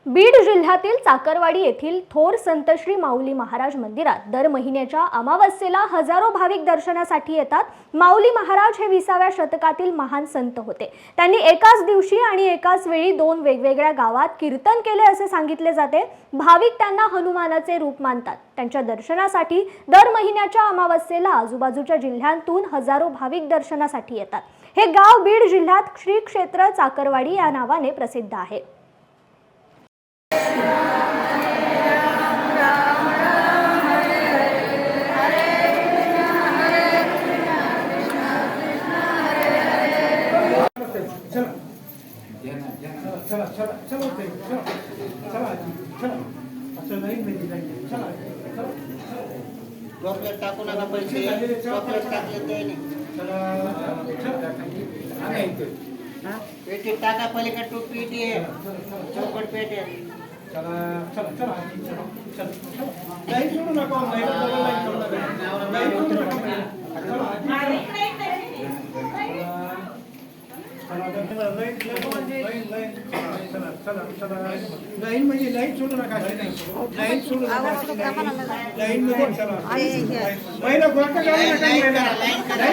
बीड जिल्ह्यातील चाकरवाडी येथील थोर संत श्री माऊली महाराज मंदिरात दर महिन्याच्या अमावस्येला हजारो भाविक दर्शनासाठी येतात। माऊली महाराज हे 20व्या शतकातील महान संत होते। त्यांनी एकाच दिवशी आणि एकाच वेळी दोन वेगवेगळ्या गावात कीर्तन केले असे सांगितले जाते। भाविक त्यांना हनुमानाचे रूप मानतात। त्यांच्या दर्शनासाठी दर महिन्याच्या अमावस्येला आजूबाजूच्या जिल्ह्यांतून हजारो भाविक दर्शनासाठी येतात। हे गाव बीड जिल्ह्यात श्री क्षेत्र चाकरवाडी या नावाने प्रसिद्ध आहे। चॉकलेट टाकू नका पैसे चॉकलेट टाकले ते पेटी टाका पलीकडे टू पेटी आहे चौपट पेटी आहे लाईन सोडू नका लाईन म्हणजे लाईन सोडू नका लाईन सोडू नका लाईन मध्ये चला महिला गोळा करा